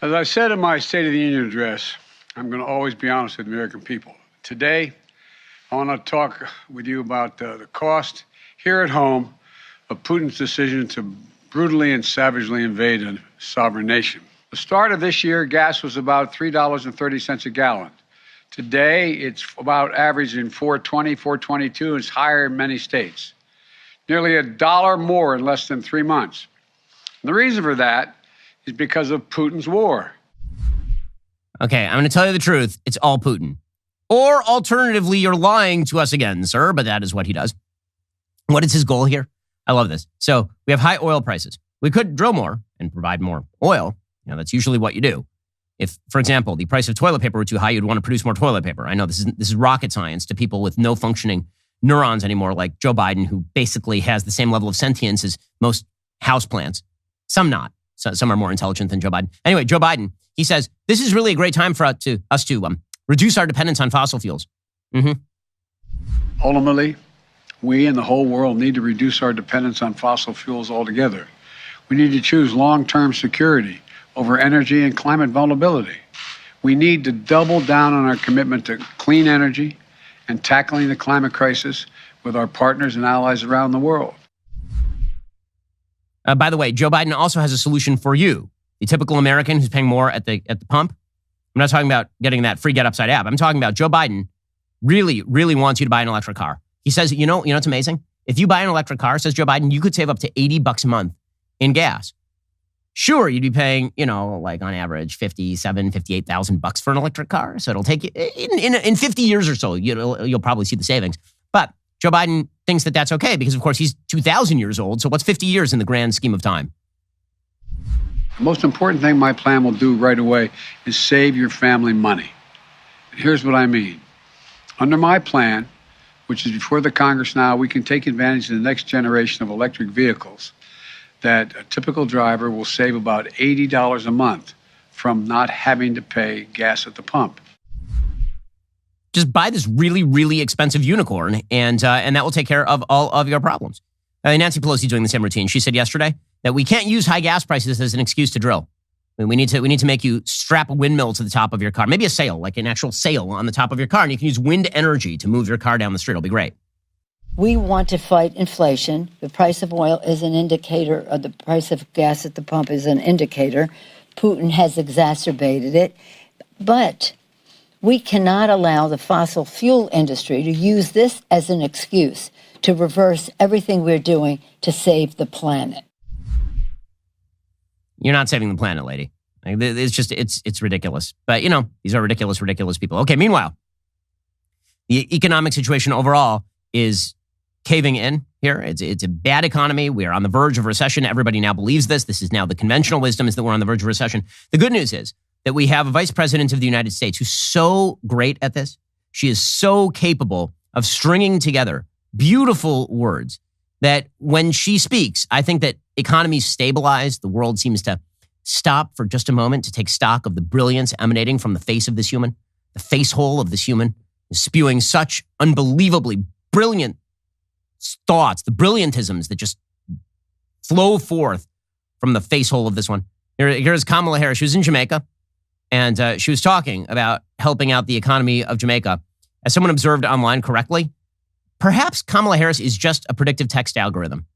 As I said in my State of the Union address, I'm going to always be honest with the American people. Today, I want to talk with you about the cost here at home of Putin's decision to brutally and savagely invade a sovereign nation. The start of this year, gas was about $3.30 a gallon. Today, it's about averaging $4.20, $4.22, and it's higher in many states. Nearly $1 more in less than 3 months. And the reason for that is because of Putin's war. Okay, I'm going to tell you the truth. It's all Putin. Or alternatively, you're lying to us again, sir, but that is what he does. What is his goal here? I love this. So we have high oil prices. We could drill more and provide more oil. You know, that's usually what you do. If, for example, the price of toilet paper were too high, you'd want to produce more toilet paper. I know this is rocket science to people with no functioning neurons anymore, like Joe Biden, who basically has the same level of sentience as most houseplants. Some not. So, some are more intelligent than Joe Biden. Anyway, Joe Biden, he says, this is really a great time for us to reduce our dependence on fossil fuels. Ultimately, we and the whole world need to reduce our dependence on fossil fuels altogether. We need to choose long-term security over energy and climate vulnerability. We need to double down on our commitment to clean energy and tackling the climate crisis with our partners and allies around the world. By the way, Joe Biden also has a solution for you, the typical American who's paying more at the pump. I'm not talking about getting that free Get Upside app. I'm talking about Joe Biden really, really wants you to buy an electric car. He says, you know, it's amazing. If you buy an electric car, says Joe Biden, you could save up to $80 a month in gas. Sure, you'd be paying, like on average, $58,000 for an electric car. So it'll take you in 50 years or so, you'll probably see the savings. But Joe Biden thinks that that's okay because, of course, he's 2,000 years old. So what's 50 years in the grand scheme of time? The most important thing my plan will do right away is save your family money. And here's what I mean. Under my plan, which is before the Congress now, we can take advantage of the next generation of electric vehicles that a typical driver will save about $80 a month from not having to pay gas at the pump. Just buy this really, really expensive unicorn, and that will take care of all of your problems. Nancy Pelosi doing the same routine. She said yesterday that we can't use high gas prices as an excuse to drill. We need to make you strap a windmill to the top of your car, maybe a sail, like an actual sail on the top of your car, and you can use wind energy to move your car down the street. It'll be great. We want to fight inflation. The price of oil is an indicator, or the price of gas at the pump is an indicator. Putin has exacerbated it. But we cannot allow the fossil fuel industry to use this as an excuse to reverse everything we're doing to save the planet. You're not saving the planet, lady. It's just, it's ridiculous. But, these are ridiculous people. Okay, meanwhile, the economic situation overall is caving in here. It's a bad economy. We are on the verge of recession. Everybody now believes this. This is now the conventional wisdom, is that we're on the verge of recession. The good news is that we have a vice president of the United States who's so great at this. She is so capable of stringing together beautiful words that when she speaks, I think that economies stabilize. The world seems to stop for just a moment to take stock of the brilliance emanating from the face of this human. The face hole of this human is spewing such unbelievably brilliant thoughts, the brilliantisms that just flow forth from the face hole of this one. Here's Kamala Harris. She was in Jamaica, and she was talking about helping out the economy of Jamaica. As someone observed online correctly, perhaps Kamala Harris is just a predictive text algorithm.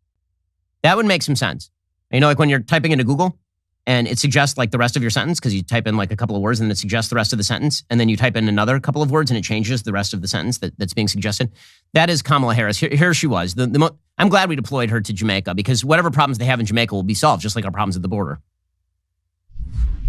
That would make some sense. Like when you're typing into Google and it suggests like the rest of your sentence because you type in like a couple of words and it suggests the rest of the sentence, and then you type in another couple of words and it changes the rest of the sentence that's being suggested. That is Kamala Harris. Here she was. I'm glad we deployed her to Jamaica because whatever problems they have in Jamaica will be solved, just like our problems at the border.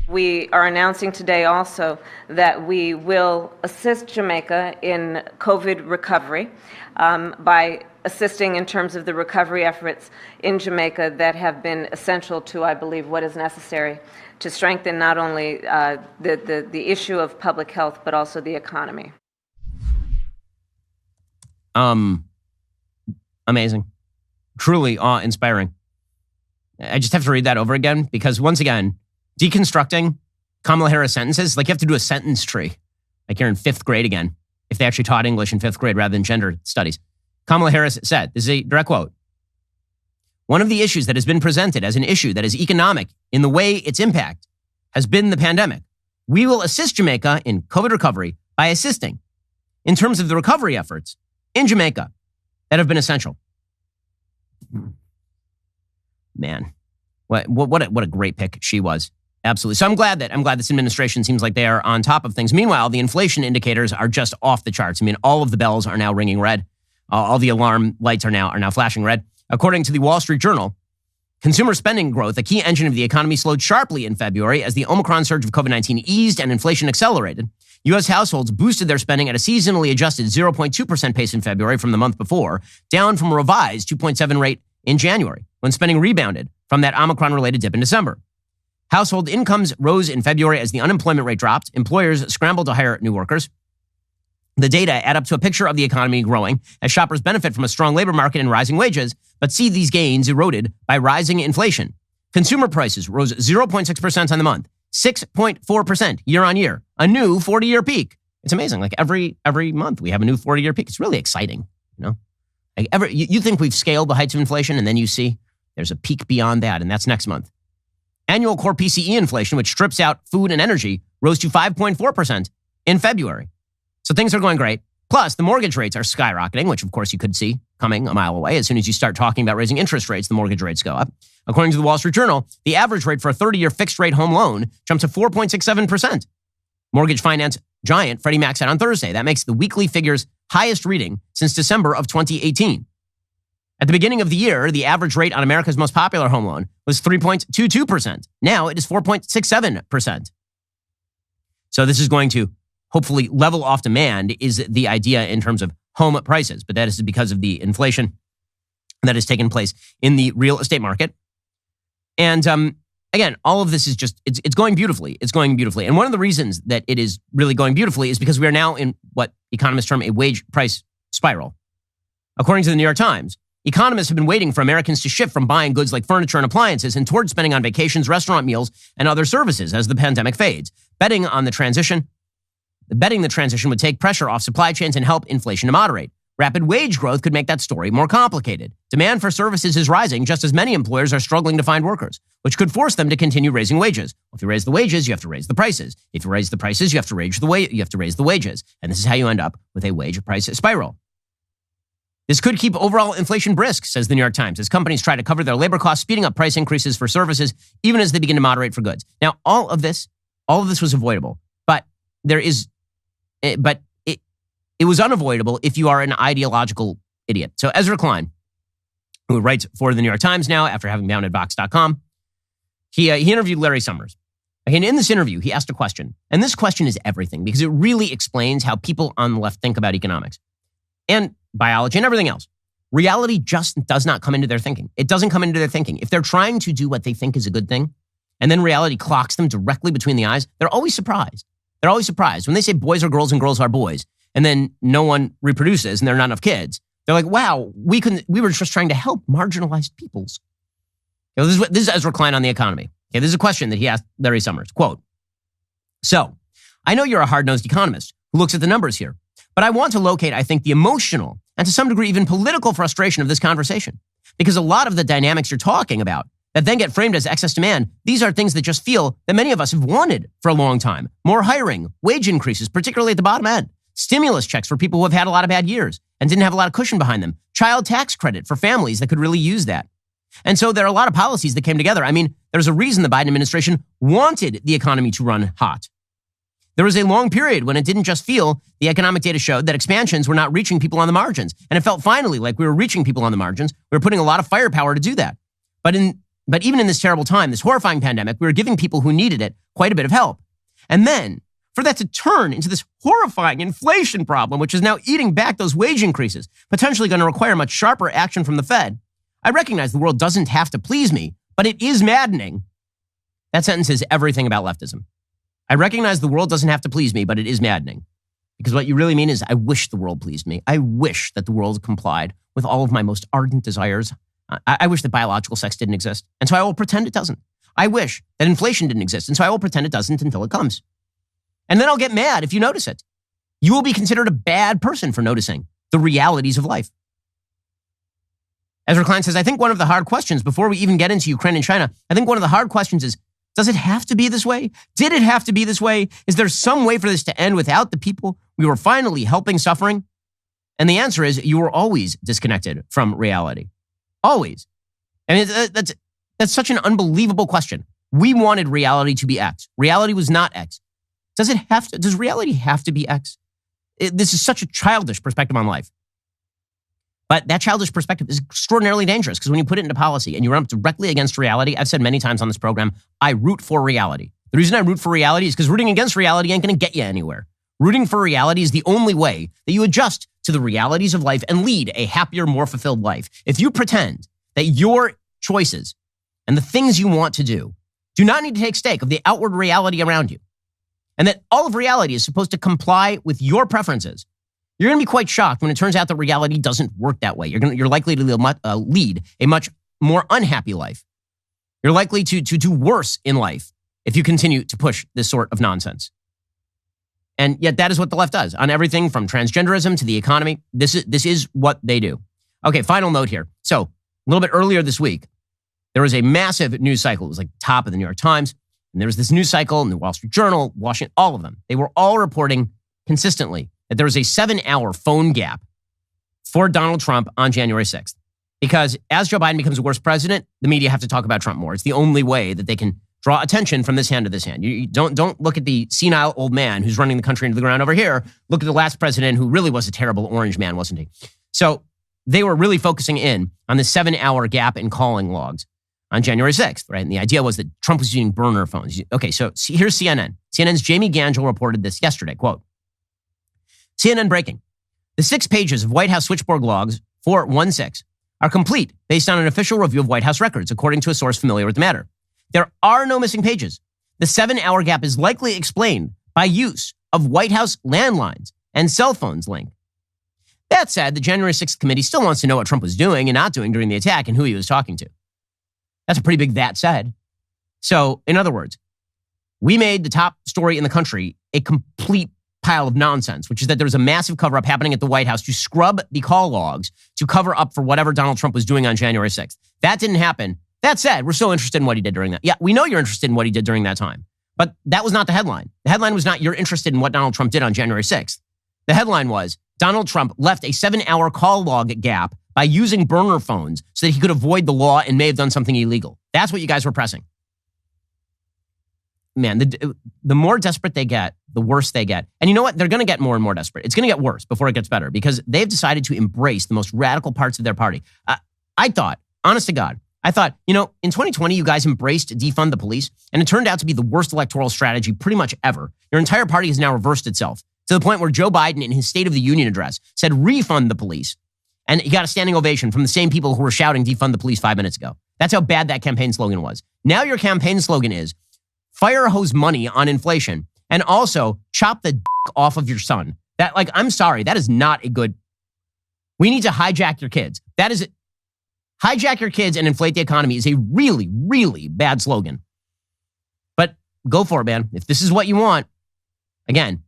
We are announcing today also that we will assist Jamaica in COVID recovery by assisting in terms of the recovery efforts in Jamaica that have been essential to, I believe, what is necessary to strengthen not only the issue of public health, but also the economy. Amazing. Truly awe-inspiring. I just have to read that over again because, once again, deconstructing Kamala Harris sentences, like you have to do a sentence tree, like you're in fifth grade again, if they actually taught English in fifth grade rather than gender studies. Kamala Harris said, this is a direct quote, "One of the issues that has been presented as an issue that is economic in the way its impact has been the pandemic. We will assist Jamaica in COVID recovery by assisting in terms of the recovery efforts in Jamaica that have been essential." Man, what a great pick she was. Absolutely. So I'm glad this administration seems like they are on top of things. Meanwhile, the inflation indicators are just off the charts. I mean, all of the bells are now ringing red. All the alarm lights are now flashing red. According to the Wall Street Journal, consumer spending growth, a key engine of the economy, slowed sharply in February as the Omicron surge of COVID-19 eased and inflation accelerated. U.S. households boosted their spending at a seasonally adjusted 0.2% pace in February from the month before, down from a revised 2.7 rate in January, when spending rebounded from that Omicron-related dip in December. Household incomes rose in February as the unemployment rate dropped. Employers scrambled to hire new workers. The data add up to a picture of the economy growing as shoppers benefit from a strong labor market and rising wages, but see these gains eroded by rising inflation. Consumer prices rose 0.6% on the month, 6.4% year on year, a new 40-year peak. It's amazing. Like every month we have a new 40-year peak. It's really exciting, you know? Like you think we've scaled the heights of inflation, and then you see there's a peak beyond that, and that's next month. Annual core PCE inflation, which strips out food and energy, rose to 5.4% in February. So things are going great. Plus, the mortgage rates are skyrocketing, which of course you could see coming a mile away. As soon as you start talking about raising interest rates, the mortgage rates go up. According to the Wall Street Journal, the average rate for a 30-year fixed-rate home loan jumped to 4.67%. Mortgage finance giant Freddie Mac said on Thursday. That makes the weekly figure's highest reading since December of 2018. At the beginning of the year, the average rate on America's most popular home loan was 3.22%. Now it is 4.67%. So this is going to hopefully level off demand, is the idea in terms of home prices. But that is because of the inflation that has taken place in the real estate market. And again, all of this is just, it's going beautifully. It's going beautifully. And one of the reasons that it is really going beautifully is because we are now in what economists term a wage price spiral. According to the New York Times, economists have been waiting for Americans to shift from buying goods like furniture and appliances and towards spending on vacations, restaurant meals, and other services as the pandemic fades. Betting the transition would take pressure off supply chains and help inflation to moderate. Rapid wage growth could make that story more complicated. Demand for services is rising just as many employers are struggling to find workers, which could force them to continue raising wages. If you raise the wages, you have to raise the prices. If you raise the prices, you have to raise the wages. And this is how you end up with a wage price spiral. This could keep overall inflation brisk, says the New York Times, as companies try to cover their labor costs, speeding up price increases for services, even as they begin to moderate for goods. Now, all of this was avoidable, but it was unavoidable if you are an ideological idiot. So Ezra Klein, who writes for the New York Times now after having founded Vox.com, he interviewed Larry Summers. And in this interview, he asked a question. And this question is everything because it really explains how people on the left think about economics and biology and everything else. Reality just does not come into their thinking. It doesn't come into their thinking. If they're trying to do what they think is a good thing, and then reality clocks them directly between the eyes, they're always surprised. They're always surprised. When they say boys are girls and girls are boys, and then no one reproduces and there are not enough kids, they're like, wow, we were just trying to help marginalized peoples. You know, this is Ezra Klein on the economy. Okay, this is a question that he asked Larry Summers. Quote, "So, I know you're a hard-nosed economist who looks at the numbers here, but I want to locate, I think, the emotional and to some degree even political frustration of this conversation. Because a lot of the dynamics you're talking about that then get framed as excess demand, these are things that just feel that many of us have wanted for a long time. More hiring, wage increases, particularly at the bottom end, stimulus checks for people who have had a lot of bad years and didn't have a lot of cushion behind them, child tax credit for families that could really use that. And so there are a lot of policies that came together. I mean, There's a reason the Biden administration wanted the economy to run hot. There was a long period when it didn't just feel the economic data showed that expansions were not reaching people on the margins. And it felt finally like we were reaching people on the margins. We were putting a lot of firepower to do that. But even in this terrible time, this horrifying pandemic, we were giving people who needed it quite a bit of help. And then for that to turn into this horrifying inflation problem, which is now eating back those wage increases, potentially going to require much sharper action from the Fed. I recognize the world doesn't have to please me, but it is maddening. That sentence is everything about leftism. I recognize the world doesn't have to please me, but it is maddening. Because what you really mean is, I wish the world pleased me. I wish that the world complied with all of my most ardent desires. I wish that biological sex didn't exist, and so I will pretend it doesn't. I wish that inflation didn't exist, and so I will pretend it doesn't until it comes. And then I'll get mad if you notice it. You will be considered a bad person for noticing the realities of life. Ezra Klein says, I think one of the hard questions, before we even get into Ukraine and China, I think one of the hard questions is, does it have to be this way? Did it have to be this way? Is there some way for this to end without the people we were finally helping suffering? And the answer is, you were always disconnected from reality. Always. I mean, that's such an unbelievable question. We wanted reality to be X. Reality was not X. Does reality have to be X? This is such a childish perspective on life. But that childish perspective is extraordinarily dangerous because when you put it into policy and you run up directly against reality, I've said many times on this program, I root for reality. The reason I root for reality is because rooting against reality ain't going to get you anywhere. Rooting for reality is the only way that you adjust to the realities of life and lead a happier, more fulfilled life. If you pretend that your choices and the things you want to do not need to take stake of the outward reality around you, and that all of reality is supposed to comply with your preferences, you're going to be quite shocked when it turns out that reality doesn't work that way. You're likely to lead a much more unhappy life. You're likely to do worse in life if you continue to push this sort of nonsense. And yet that is what the left does on everything from transgenderism to the economy. This is what they do. Okay, final note here. So a little bit earlier this week, there was a massive news cycle. It was like top of the New York Times. And there was this news cycle in the Wall Street Journal, Washington, all of them. They were all reporting consistently that there was a 7-hour phone gap for Donald Trump on January 6th. Because as Joe Biden becomes a worse president, the media have to talk about Trump more. It's the only way that they can draw attention from this hand to this hand. You don't look at the senile old man who's running the country into the ground over here. Look at the last president who really was a terrible orange man, wasn't he? So they were really focusing in on the 7-hour gap in calling logs on January 6th, right? And the idea was that Trump was using burner phones. Okay, so here's CNN. CNN's Jamie Gangel reported this yesterday, quote, CNN breaking. The 6 pages of White House switchboard logs 416 are complete based on an official review of White House records, according to a source familiar with the matter. There are no missing pages. The 7-hour gap is likely explained by use of White House landlines and cell phones link. That said, the January 6th committee still wants to know what Trump was doing and not doing during the attack and who he was talking to. That's a pretty big that said. So, in other words, we made the top story in the country a complete pile of nonsense, which is that there was a massive cover-up happening at the White House to scrub the call logs to cover up for whatever Donald Trump was doing on January 6th. That didn't happen. That said, we're still interested in what he did during that. Yeah, we know you're interested in what he did during that time. But that was not the headline. The headline was not you're interested in what Donald Trump did on January 6th. The headline was Donald Trump left a 7-hour call log gap by using burner phones so that he could avoid the law and may have done something illegal. That's what you guys were pressing. Man, the more desperate they get, the worse they get. And you know what? They're going to get more and more desperate. It's going to get worse before it gets better because they've decided to embrace the most radical parts of their party. I thought, honest to God, in 2020, you guys embraced defund the police, and it turned out to be the worst electoral strategy pretty much ever. Your entire party has now reversed itself to the point where Joe Biden, in his State of the Union address, said refund the police. And he got a standing ovation from the same people who were shouting defund the police 5 minutes ago. That's how bad that campaign slogan was. Now your campaign slogan is fire hose money on inflation and also chop the off of your son. I'm sorry, that is not a good. We need to hijack your kids. That is it. Hijack your kids and inflate the economy is a really, really bad slogan. But go for it, man. If this is what you want, again,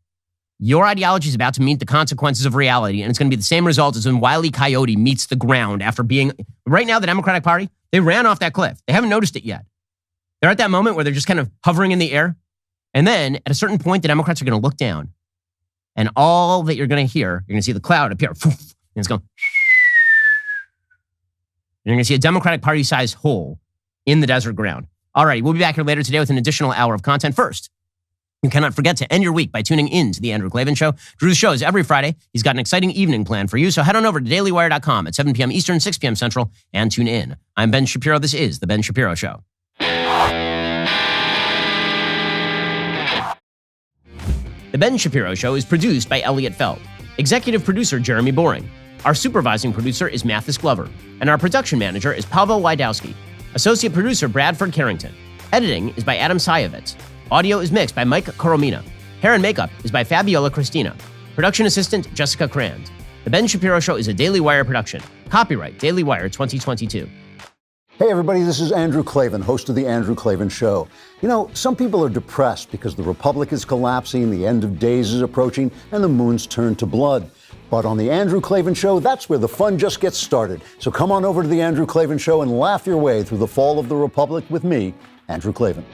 your ideology is about to meet the consequences of reality, and it's going to be the same result as when Wile E. Coyote meets the ground after being. Right now, the Democratic Party, they ran off that cliff. They haven't noticed it yet. They're at that moment where they're just kind of hovering in the air. And then at a certain point, the Democrats are going to look down, and all that you're going to hear, you're going to see the cloud appear, and it's going. You're going to see a Democratic Party-sized hole in the desert ground. All right, we'll be back here later today with an additional hour of content. First, you cannot forget to end your week by tuning in to The Andrew Klavan Show. Drew's show is every Friday. He's got an exciting evening planned for you, so head on over to dailywire.com at 7 p.m. Eastern, 6 p.m. Central, and tune in. I'm Ben Shapiro. This is The Ben Shapiro Show. The Ben Shapiro Show is produced by Elliot Feld. Executive producer Jeremy Boring. Our supervising producer is Mathis Glover. And our production manager is Pavel Wydowski. Associate producer Bradford Carrington. Editing is by Adam Sayevitz. Audio is mixed by Mike Coromina. Hair and makeup is by Fabiola Cristina. Production assistant Jessica Crand. The Ben Shapiro Show is a Daily Wire production. Copyright Daily Wire 2022. Hey everybody, this is Andrew Klavan, host of The Andrew Klavan Show. You know, some people are depressed because the Republic is collapsing, the end of days is approaching, and the moon's turned to blood. But on The Andrew Klavan Show, that's where the fun just gets started. So come on over to The Andrew Klavan Show and laugh your way through the fall of the Republic with me, Andrew Klavan.